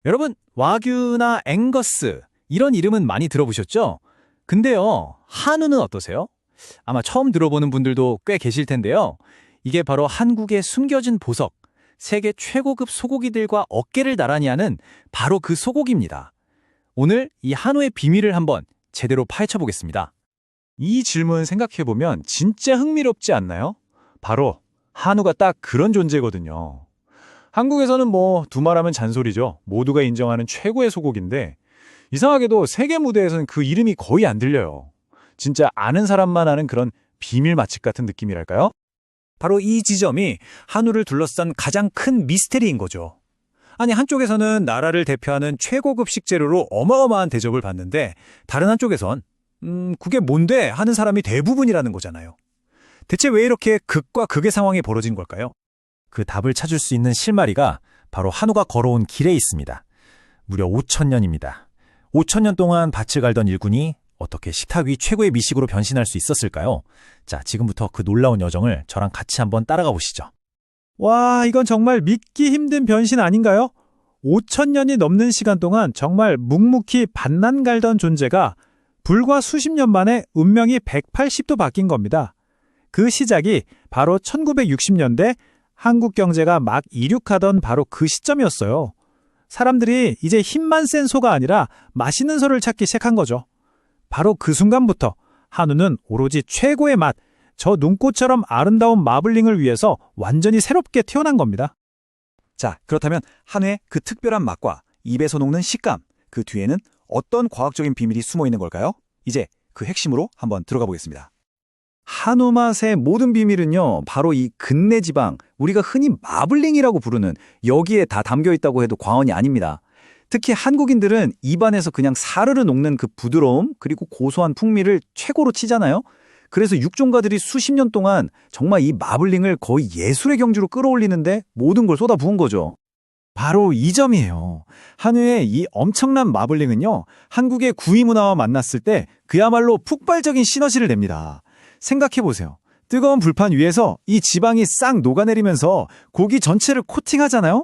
여러분, 와규나 앵거스 이런 이름은 많이 들어보셨죠? 근데요, 한우는 어떠세요? 아마 처음 들어보는 분들도 꽤 계실 텐데요. 이게 바로 한국의 숨겨진 보석, 세계 최고급 소고기들과 어깨를 나란히 하는 바로 그 소고기입니다. 오늘 이 한우의 비밀을 한번 제대로 파헤쳐 보겠습니다. 이 질문 생각해보면 진짜 흥미롭지 않나요? 바로 한우가 딱 그런 존재거든요. 한국에서는 두말하면 잔소리죠. 모두가 인정하는 최고의 소고기인데 이상하게도 세계 무대에서는 그 이름이 거의 안 들려요. 진짜 아는 사람만 아는 그런 비밀 맛집 같은 느낌이랄까요? 바로 이 지점이 한우를 둘러싼 가장 큰 미스테리인 거죠. 아니, 한쪽에서는 나라를 대표하는 최고급 식재료로 어마어마한 대접을 받는데 다른 한쪽에선 그게 뭔데 하는 사람이 대부분이라는 거잖아요. 대체 왜 이렇게 극과 극의 상황이 벌어진 걸까요? 그 답을 찾을 수 있는 실마리가 바로 한우가 걸어온 길에 있습니다. 무려 5,000년입니다. 5,000년 동안 밭을 갈던 일꾼이 어떻게 식탁 위 최고의 미식으로 변신할 수 있었을까요? 자, 지금부터 그 놀라운 여정을 저랑 같이 한번 따라가 보시죠. 와, 이건 정말 믿기 힘든 변신 아닌가요? 5,000년이 넘는 시간 동안 정말 묵묵히 밭난 갈던 존재가 불과 수십 년 만에 운명이 180도 바뀐 겁니다. 그 시작이 바로 1960년대 한국 경제가 막 이륙하던 바로 그 시점이었어요. 사람들이 이제 힘만 센 소가 아니라 맛있는 소를 찾기 시작한 거죠. 바로 그 순간부터 한우는 오로지 최고의 맛, 저 눈꽃처럼 아름다운 마블링을 위해서 완전히 새롭게 태어난 겁니다. 자, 그렇다면 한우의 그 특별한 맛과 입에서 녹는 식감, 그 뒤에는 어떤 과학적인 비밀이 숨어 있는 걸까요? 이제 그 핵심으로 한번 들어가 보겠습니다. 한우 맛의 모든 비밀은요, 바로 이 근내 지방, 우리가 흔히 마블링이라고 부르는 여기에 다 담겨 있다고 해도 과언이 아닙니다. 특히 한국인들은 입안에서 그냥 사르르 녹는 그 부드러움 그리고 고소한 풍미를 최고로 치잖아요. 그래서 육종가들이 수십 년 동안 정말 이 마블링을 거의 예술의 경주로 끌어올리는데 모든 걸 쏟아부은 거죠. 바로 이 점이에요. 한우의 이 엄청난 마블링은요, 한국의 구이 문화와 만났을 때 그야말로 폭발적인 시너지를 냅니다. 생각해보세요. 뜨거운 불판 위에서 이 지방이 싹 녹아내리면서 고기 전체를 코팅하잖아요?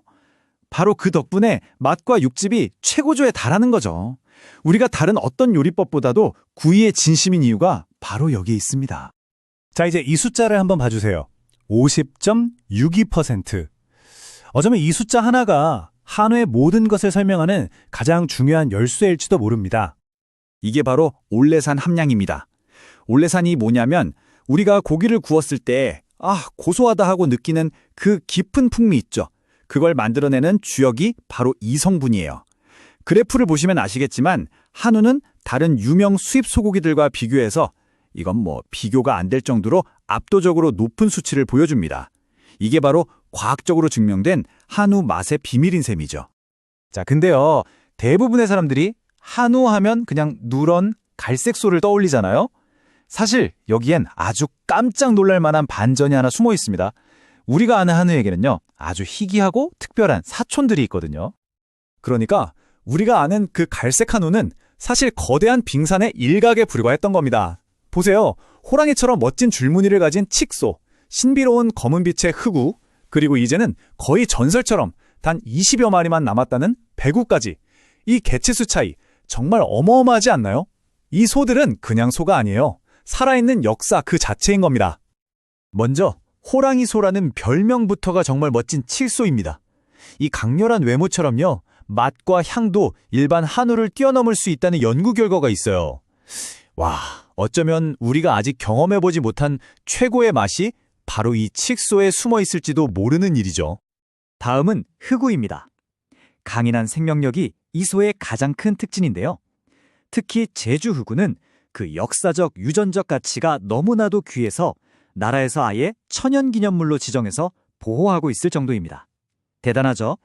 바로 그 덕분에 맛과 육즙이 최고조에 달하는 거죠. 우리가 다른 어떤 요리법보다도 구이에 진심인 이유가 바로 여기에 있습니다. 자, 이제 이 숫자를 한번 봐주세요. 50.62%. 어쩌면 이 숫자 하나가 한우의 모든 것을 설명하는 가장 중요한 열쇠일지도 모릅니다. 이게 바로 올레산 함량입니다. 올레산이 뭐냐면 우리가 고기를 구웠을 때 고소하다 하고 느끼는 그 깊은 풍미 있죠. 그걸 만들어내는 주역이 바로 이 성분이에요. 그래프를 보시면 아시겠지만 한우는 다른 유명 수입 소고기들과 비교해서 이건 비교가 안 될 정도로 압도적으로 높은 수치를 보여줍니다. 이게 바로 과학적으로 증명된 한우 맛의 비밀인 셈이죠. 자, 근데요, 대부분의 사람들이 한우 하면 그냥 누런 갈색소를 떠올리잖아요? 사실 여기엔 아주 깜짝 놀랄 만한 반전이 하나 숨어 있습니다. 우리가 아는 한우에게는요, 아주 희귀하고 특별한 사촌들이 있거든요. 그러니까 우리가 아는 그 갈색 한우는 사실 거대한 빙산의 일각에 불과했던 겁니다. 보세요. 호랑이처럼 멋진 줄무늬를 가진 칙소, 신비로운 검은빛의 흑우, 그리고 이제는 거의 전설처럼 단 20여 마리만 남았다는 배구까지. 이 개체수 차이 정말 어마어마하지 않나요? 이 소들은 그냥 소가 아니에요. 살아있는 역사 그 자체인 겁니다. 먼저 호랑이 소라는 별명부터가 정말 멋진 칠소입니다. 이 강렬한 외모처럼요, 맛과 향도 일반 한우를 뛰어넘을 수 있다는 연구 결과가 있어요. 와, 어쩌면 우리가 아직 경험해보지 못한 최고의 맛이 바로 이 칙소에 숨어 있을지도 모르는 일이죠. 다음은 흑우입니다. 강인한 생명력이 이 소의 가장 큰 특징인데요. 특히 제주 흑우는 그 역사적 유전적 가치가 너무나도 귀해서 나라에서 아예 천연기념물로 지정해서 보호하고 있을 정도입니다. 대단하죠?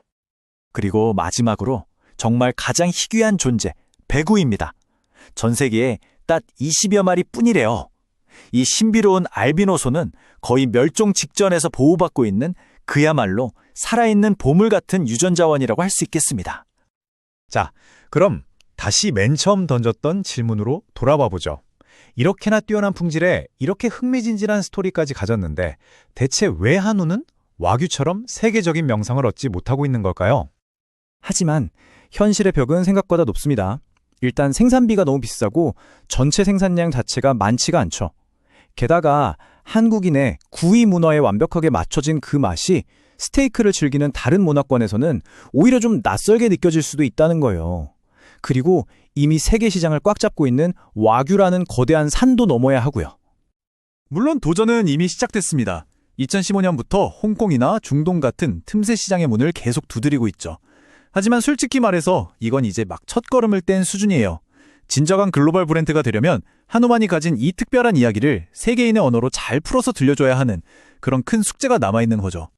그리고 마지막으로 정말 가장 희귀한 존재, 배구입니다. 전 세계에 딱 20여 마리 뿐이래요. 이 신비로운 알비노소는 거의 멸종 직전에서 보호받고 있는 그야말로 살아있는 보물 같은 유전자원이라고 할 수 있겠습니다. 자, 그럼 다시 맨 처음 던졌던 질문으로 돌아와 보죠. 이렇게나 뛰어난 품질에 이렇게 흥미진진한 스토리까지 가졌는데 대체 왜 한우는 와규처럼 세계적인 명성을 얻지 못하고 있는 걸까요? 하지만 현실의 벽은 생각보다 높습니다. 일단 생산비가 너무 비싸고 전체 생산량 자체가 많지가 않죠. 게다가 한국인의 구이 문화에 완벽하게 맞춰진 그 맛이 스테이크를 즐기는 다른 문화권에서는 오히려 좀 낯설게 느껴질 수도 있다는 거예요. 그리고 이미 세계 시장을 꽉 잡고 있는 와규라는 거대한 산도 넘어야 하고요. 물론 도전은 이미 시작됐습니다. 2015년부터 홍콩이나 중동 같은 틈새 시장의 문을 계속 두드리고 있죠. 하지만 솔직히 말해서 이건 이제 막 첫걸음을 뗀 수준이에요. 진정한 글로벌 브랜드가 되려면 한우만이 가진 이 특별한 이야기를 세계인의 언어로 잘 풀어서 들려줘야 하는 그런 큰 숙제가 남아있는 거죠.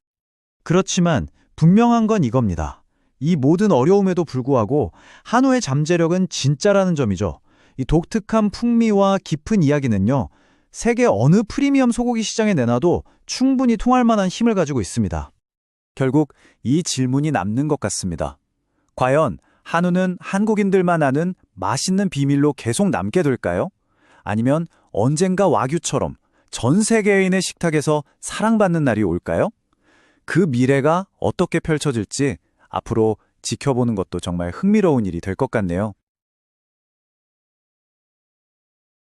그렇지만 분명한 건 이겁니다. 이 모든 어려움에도 불구하고 한우의 잠재력은 진짜라는 점이죠. 이 독특한 풍미와 깊은 이야기는요, 세계 어느 프리미엄 소고기 시장에 내놔도 충분히 통할 만한 힘을 가지고 있습니다. 결국 이 질문이 남는 것 같습니다. 과연 한우는 한국인들만 아는 맛있는 비밀로 계속 남게 될까요? 아니면 언젠가 와규처럼 전 세계인의 식탁에서 사랑받는 날이 올까요? 그 미래가 어떻게 펼쳐질지 앞으로 지켜보는 것도 정말 흥미로운 일이 될 것 같네요.